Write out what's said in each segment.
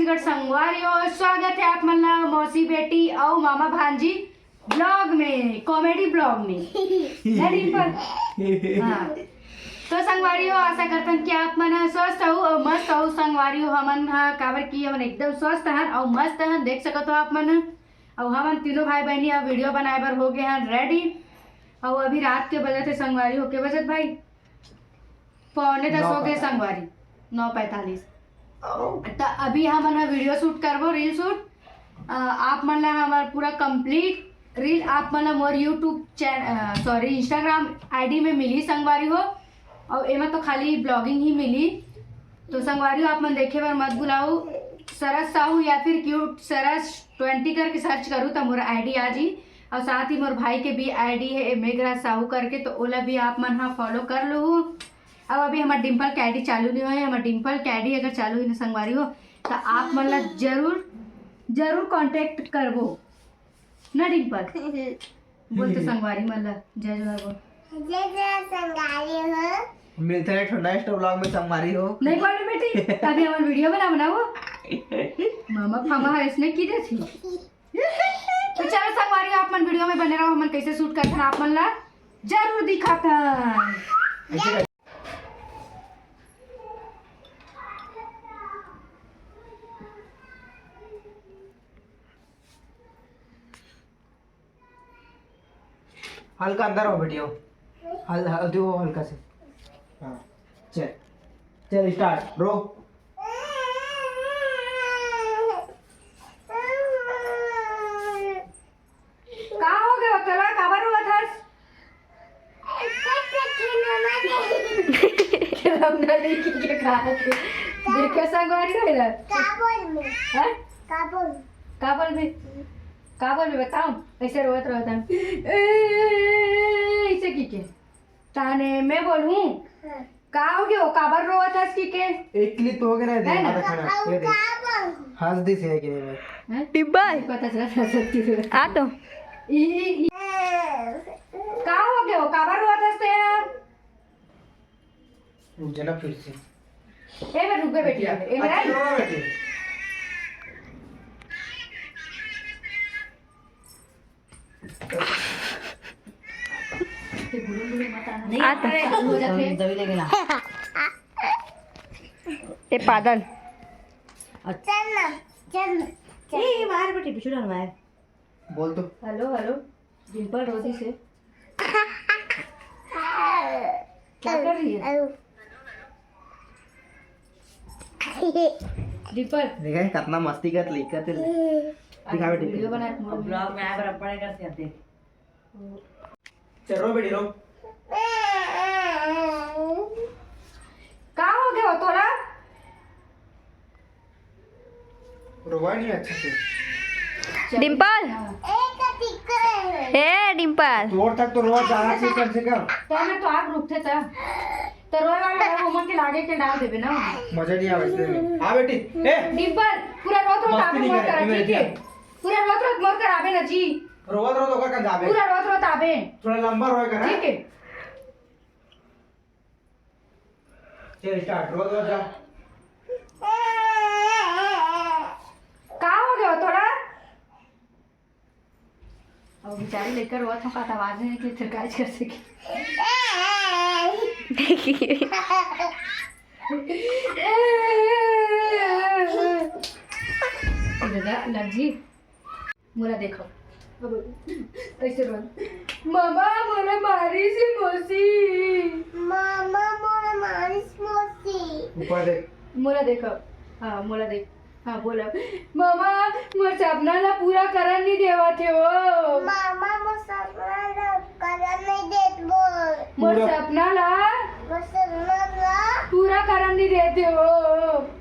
छत्तीसगढ़ संगवारी स्वागत है आप मल्ला मौसी बेटी और मामा भांजी ब्लॉग में, कॉमेडी ब्लॉग में पर हाँ। तो संगवारी हो आशा करतन कि आप मन स्वस्थ हो और मस्त हो। संगवारी हो हमन काबर की हमन एकदम स्वस्थ हन और मस्त हन, देख सकत हो आप मन। और हमन तीनों भाई बहनी अब वीडियो बनाए बर हो गए हैं रेडी। और अभी रात के बजे थे संगवारी हो के बजट भाई 9:45 हो गए संगवारी 9:45। तो अभी हम वीडियो शूट करबो, रील शूट। आप मन ला हमार पूरा कंप्लीट रील आप मन ला मोर YouTube channel sorry Instagram ID में मिली संगवारी हो। और एमा तो खाली ब्लॉगिंग ही मिली। तो संगवारी हो आप मन देखे बर मत बुलाओ, सरस साहू या फिर क्यूट सरस 20 करके सर्च करूँ तो मोर आईडी आ जी। और साथ ही मोर भाई के भी आईडी है मेघराज साहू करके, तो ओला भी आप मन हाँ फॉलो कर लो। अब अभी हमारा डिम्पल कैडी चालू नहीं हुआ है। हमारा डिम्पल कैडी अगर चालू ही ना संगवारी हो तो आप मन ला जरूर जरूर कांटेक्ट करबो ना डिम्पल। बोल तो संगवारी मन ला जय जय बोल। जय संगवारी हो। मिलते हैं ठंडा नेक्स्ट व्लॉग में संगवारी हो। नहीं बोल बेटी अभी हमारा वीडियो बनाओ मामा फामा इसने की दे थी। तो चलो संगवारी आप मन वीडियो में बने रहो, हमन कैसे शूट करते हैं आप मन ला जरूर दिखाता। हल्का अंदर हो बेटियो, हल्दी हो हल्का से। हाँ चल चल स्टार्ट रो। का हो गया तला काबर हुआ था? हमने लेके के खा के देखे संगवारी हो इधर काबुल में हैं काबुल काबुल में बताऊं ऐसे रोत रहता ऐसे की के ताने मैं बोलूं का हो गया काबर रोत हंस की के एक क्लिप तो हो गया है ना? ना खाना ये देख हंस दी से है कि नहीं मैं हैं डिब्बा पता चला सकती है आ तो का हो गया काबर रोत हंसते हैं? रुक जाना फिर से। ए मैं रुके बेटी ए मेरा अच्छा बेटी आ तो हो जाते दबी लगेला ते पादल चल ना चल ए बाहर बेटी पिछू डाल बाहर बोल तो। हेलो हेलो डिम्पल रोजी से क्या कर रही है डिम्पल? देखा कितना मस्ती कर ली करते दिखा बेटी। वीडियो बना ब्लॉग में आए पर पढ़े करते आते चल रो बेटी रो। का हो गया हो तोरा? रोवा नहीं अच्छा से। डिम्पल एक टिकर ए डिम्पल तोड़ तक तो रोवा जाना चाहिए कम से कम। तो मैं तो आग रुकते था तो रोए वाला उमर के लागे के डाल देबे ना। मजा नहीं आवे इसलिए में। हाँ बेटी ए डिम्पल पूरा रोत रोत मस्ती आबे नहीं मोर करे, करा मेरे ठीक है? ध्यान। पूरा रोत रोत मोर कराबे ना जी, रोवा तो कर जावे पूरा रोत रोत आबे थोड़ा लंबा रोएगा ना। ठीक है? चल स्टार्ट रो रो जा। का हो गया हो तोरा? अब बेचारी लेकर रोत हो का आवाज नहीं कि थकाज कर सके। लग जी मोला देखो ऐसे रो मामा मोला मारी से मौसी मामा मोरा मारिस मोसी ऊपर देख। मोला देखो हाँ मोला देख हाँ बोला मामा मोर सपना ला पूरा करन नहीं देवा थे वो मामा मो सपना ना करन नहीं देत बोल मोर पूरा- सपना ला मो सपना ना पूरा करन नहीं देते हो।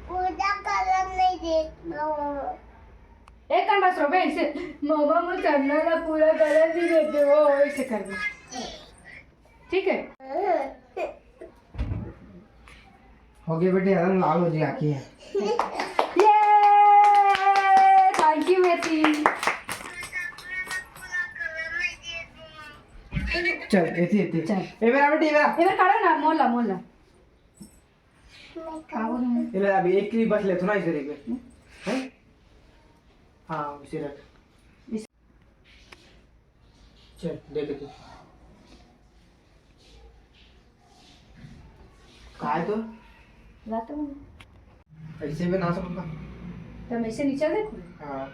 पूजा करन नहीं देत बोल एक कान बस रोबे ऐसे मामा मोर सपना ला पूरा करन नहीं देते हो ऐसे कर दो ठीक है? हो गया बेटी एकदम लाल हो जी आँखें हैं। ये थैंक यू बेटी। चल ऐसे ऐसे चल। ए मेरा बेटी मेरा इधर खड़ा ना मोला मोला ये मेरा अभी एक क्लिप बस ले तो ना इस तरीके हैं हाँ उसे रख। चल देख तू कहा है तो जाता हूँ ऐसे भी ना सकूंगा। तो मैं इसे नीचे देखूँ। हाँ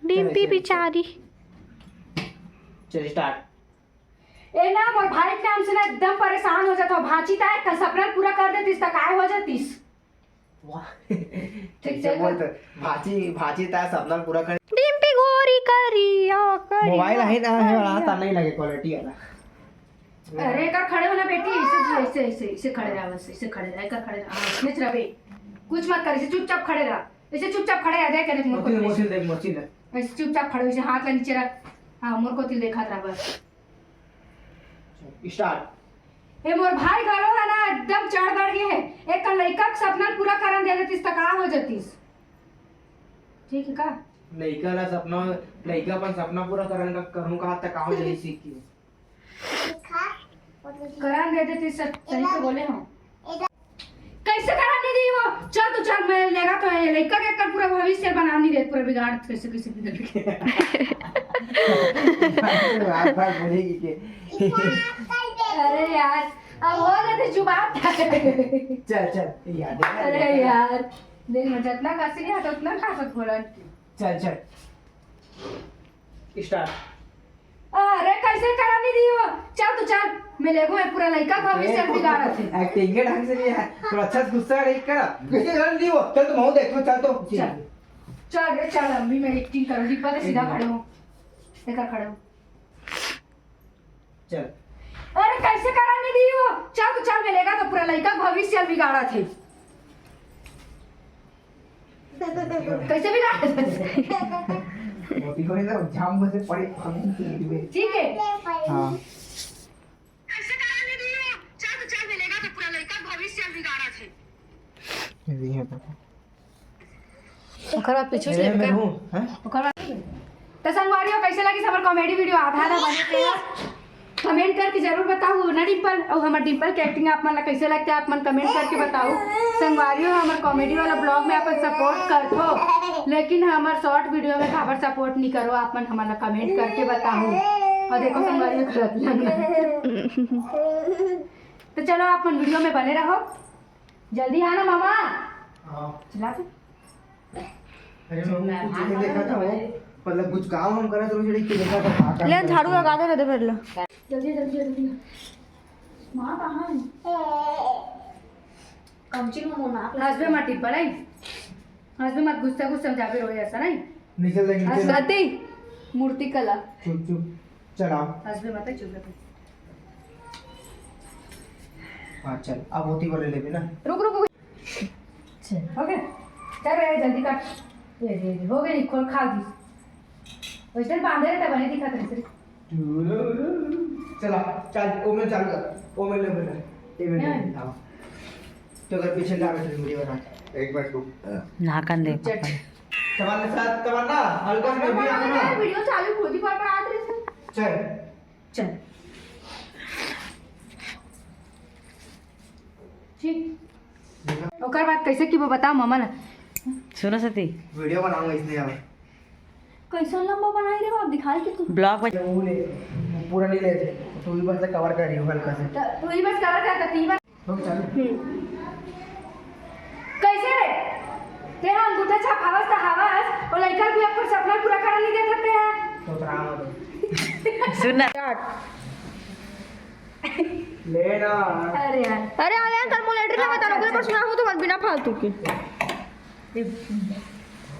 डिम्पी बेचारी। चल स्टार्ट। ए ना मोर भाई के नाम से ना एकदम परेशान हो जाता भांची ता कल सपना पूरा कर देतीस त काय हो जातीस। वाह ठीक से बोल तो भाची भाची ता सपना पूरा कर। डिम्पी गोरी करिया करिया। मोबाइल है ना है वाला ता नहीं लगे क्वालिटी वाला। अरे कर खड़े होना बेटी ऐसे ऐसे ऐसे ऐसे खड़े रहा बस ऐसे खड़े रहा कर खड़े रहा नीच रहे कुछ मत कर ऐसे चुपचाप खड़े रहा ऐसे चुपचाप खड़े रह जाए करे मोर को मोची देख मोची देख ऐसे चुपचाप खड़े ऐसे हाथ ला नीचे रख। हाँ मोर को तिल देखा रहा बस। स्टार्ट। ए मोर भाई घरो है ना एकदम चढ़ बढ़ गए है एक का लड़का का सपना पूरा करन दे देतीस त का हो जातीस। ठीक है का लड़का ला सपना लड़का अपन सपना पूरा करन का करूं का तक आओ जल्दी सीख की करान दे देतीस सही से बोले हो कैसे करान नहीं दी वो चल तू चल मैं लेगा तो ये लड़का के कर पूरा भविष्य बना नहीं दे पूरा बिगाड़ कैसे कैसे बिगड़ के। बात बात बोलेगी के अरे यार अब हो जाते जुबान। चल चल याद है अरे यार देख मैं जितना खासी नहीं आता उतना खा सकत बोला। चल चल स्टार्ट। अरे कैसे करा नहीं दी वो चल तू चल मैं लेगो है पूरा लड़का का भविष्य बिगाड़ा थे। एक्टिंग के ढंग से नहीं है तो अच्छा से गुस्सा नहीं कर कैसे कर दी वो चल तुम आओ देखो चल तो चल चल रे चल अम्मी मैं एक्टिंग करूंगी पर सीधा खड़े हो देखा खड़े हो। चल अरे कैसे करा नहीं दी वो चल तू चल मिलेगा तो पूरा लड़का का भविष्य बिगाड़ा थे कैसे बिगाड़ा थे। मोती को ना जाम में से पड़े ठीक है हां कैसे करा नहीं दी वो चल तू चल मिलेगा तो पूरा लड़का का भविष्य बिगाड़ा थे। ये है तो ओकर बाद पीछे से मैं हूं हैं ओकर बाद तो संगवारियों कैसे लगी हमार कॉमेडी वीडियो आधा आधा बने थे कमेंट करके जरूर बताओ ना डिम्पल और हमार डिम्पल की एक्टिंग आप मन कैसे लगता है आप मन कमेंट करके बताओ। संगवारियों हमार कॉमेडी वाला ब्लॉग में अपन सपोर्ट कर दो लेकिन हमार शॉर्ट वीडियो में खबर सपोर्ट नहीं करो आप मन हमारा कमेंट करके बताओ। और देखो संगवारियों तो चलो आप मन वीडियो में बने रहो जल्दी आना मामा। हां चला तू अरे मैं देखा था वो मतलब कुछ काम हम करे तो जेडी के देखा था ले झाड़ू लगा दे दे फिर लो। जल्दी जल्दी जल्दी मां कहां है कमची में मुंह ना हंसबे मत टिप्पल है हंसबे मत गुस्सा गुस्सा जाबे रोए ऐसा नहीं निकल ले नीचे हंसती मूर्ति कला चुप चुप चला हंसबे मत चुप रह। हां चल अब होती बोले ले भी ना रुक रुक ओके चल रे जल्दी काट ये हो गई खोल खा दी वैसे बांधे रहता बने दिखा तेरे चला चल ओ में चल कर ओ में ले बेटा ये में हां तो अगर पीछे ला बैठे वीडियो बना एक बार तू नाकन दे तमन्ना साथ तमन्ना हल्का से भी आना ना वीडियो चालू खुद ही पर आ रही है चल चल ठीक ओकर बाद कैसे की वो बताओ मामा ना सुनो सती वीडियो बनाऊंगा इसने यार कैसा लंबा बनाई रे बाप दिखाई कि तू ब्लॉग में वो ले पूरा नहीं लेते तो भी बस कवर कर रही हो हल्का से तू ही बस कवर करता तीन बार तो चल कैसे रे तेरा अंगूठा छाप हवस था हवस और लड़का भी आपको सपना पूरा करने नहीं दे सकते हैं तो ड्रामा सुनना ले ना अरे यार अरे आले थर्मोमीटर ना बता रहा पर सुना हूं तो मत बिना फालतू के।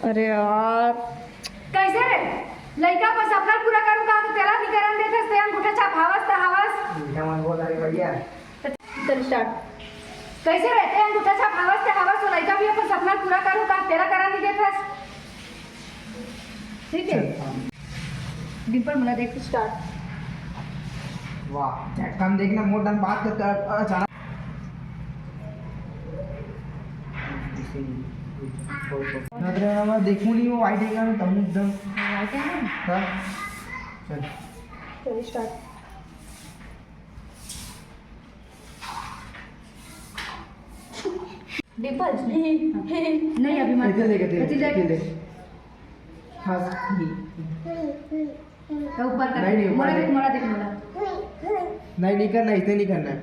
अरे यार कैसे रे लड़का को सपना पूरा करूंगा तो तेरा नहीं करन देते तेरा अंगूठा छाप हवस था हवस मीठा मन बोल रही भैया चल स्टार्ट कैसे रहते हैं अंगूठा छाप हवस से हवस तो लड़का भी अपन सपना पूरा करूंगा तेरा करन नहीं देते ठीक है डिंपल मुला देख स्टार्ट वाह झटकम देखना मोटा बात करते अचानक नजर में देखूं नहीं वो वाइट है ना तब एकदम वाइट है ना हां चल चल स्टार्ट डिंपल नहीं अभी मत इधर देख इधर इधर देख। देख हाँ तो ऊपर कर नहीं, नहीं, ऊपर मोड़ा देख नहीं। मोड़ा देख मोड़ा नहीं करना, इसे नहीं करना है।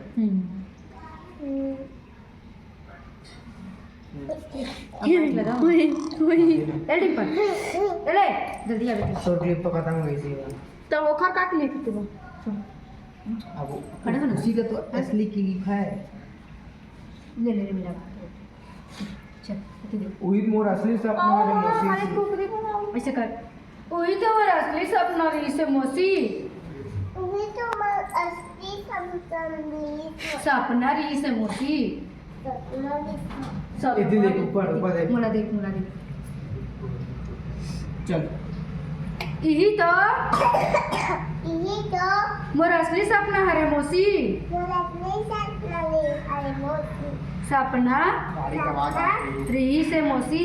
अब लाइट लगाओ ए डिंपल ले जल्दी आ बेटा तो क्लिप तो खत्म हो गई थी तो वो खा काट ले तू अब खड़े हो ना। उसी का तो असली क्लिप है। ले ले मेरा चल इधर देख वही मोर असली सपना वाले मौसी ऐसे कर वही तो हमारा असली सपना रही से मौसी ये तो मैं असली समझी सपना रही से मौसी सब इधर देख, ऊपर देख। मोड़ा देख चल यही तो ये तो मोर असली सपना है रे मौसी मेरा अपने साथ लगे अरे मोती सपना गाड़ी का आवाज आ रही है। रही से मौसी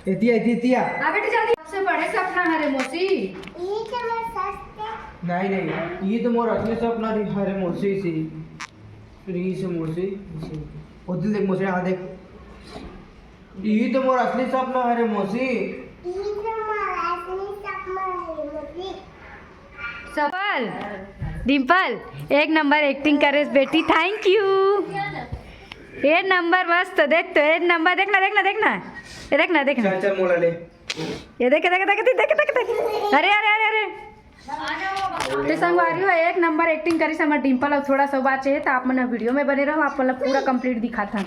इतिया इतिया इतिया आ बेटी जल्दी सबसे बड़े सपना है रे मौसी ये तो मैं सस्ते नहीं नहीं ये तो मोर असली सपना रही हरे मौसी से रही से मौसी उधर देख मौसी हाँ देख ये तो मोर असली सपना हरे मौसी ये तो मेरा असली सपना है मोती सफल डिम्पल एक नंबर एक्टिंग करे बेटी थैंक यू एक नंबर मस्त देख तो एक नंबर देखना देखना देखना ये देखना देखना चल चल मोला ले ये देख देख देख देख देख देख अरे अरे अरे अरे ते संगवारी हो एक नंबर एक्टिंग करी से हमार डिम्पल और थोड़ा सा बात चाहिए तो आप मन वीडियो में बने रहो आप मतलब पूरा कंप्लीट दिखाता